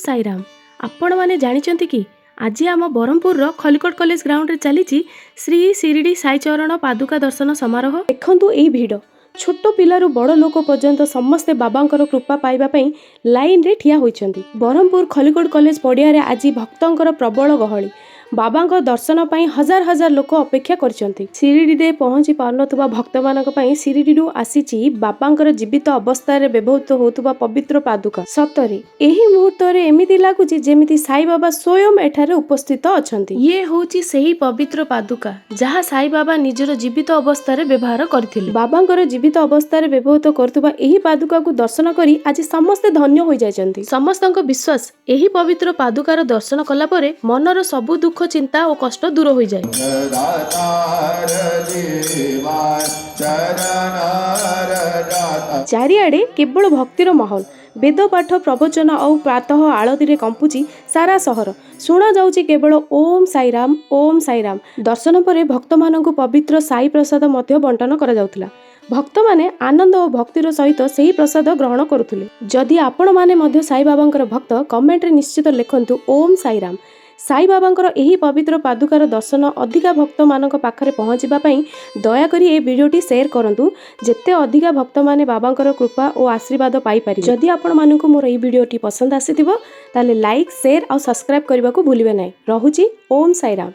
साईराम आपण मैंने जानते कि आज आम ब्रह्मपुर खलिकोट कॉलेज ग्राउंड रे चली श्री शिरडी साईचरण पादुका दर्शन समारोह। देखंतु एई भिड़ छोट पिलारू बड़ लोक पर्यंत समस्ते बाबांकर कृपा पाइबा लाइन रे ठिया होइछंती। ब्रह्मपुर खलिकोट कॉलेज पड़िया रे आज भक्तंकर प्रबल गहली बाबांक दर्शन पाई हजार हजार लोक अपेक्षा करछंती। शिरडी रे पहुंची पारनथुबा भक्त मानक पाई शिरडी रु आसीची बाबांकर जीवित अवस्था रे व्यवहृत होतुबा पवित्र पादुका। सतरे एही मुहूर्त रे एमिति लागुची जेमिति साई बाबा स्वयं एठारे उपस्थित अछंती। ये होची सेही पवित्र पादुका जहा साई बाबा निजर जीवित अवस्था रे व्यवहार करथिले। बाबांकर जीवित अवस्था रे व्यवहृत करतुबा एही पादुका को दर्शन करी आज समस्ते धन्य होई जायछंती। समस्तक विश्वास एही पवित्र पादुकार दर्शन कला परे मनर सबु दुख चिंता और कष्ट दूर हो जाए। चारिआडे केवल भक्तिर माहौल वेद पाठ प्रवचन और प्रातः आळती रे कंपुची सारा सहर शुणा जाउची केवल ओम साईराम ओम साईराम। दर्शन परे भक्त मानकु पवित्र साई प्रसाद मध्य बंटन करा जाउथला। भक्त माने आनंद और भक्तिर सहित सही प्रसाद ग्रहण करुथुले। जदि आपण माने मध्य साई बाबांकर भक्त कमेंट रे निश्चित लिखंतु ओम साईराम। साई बाबांकर एही पवित्र पादुकार दर्शन अधिका भक्त मानक पाखरे पहुँचीबा पई दयाकरी ए वीडियोटी शेयर करंतु जेते अधिका भक्त माने बाबांकर कृपा और आशीर्वाद पाई पारि। जदि आपण मानकु मोर ए वीडियोटी पसंद आसीथिबो ताले लाइक शेयर और सब्सक्राइब करबा को भूलिबे नै। रहुची ओम साईराम।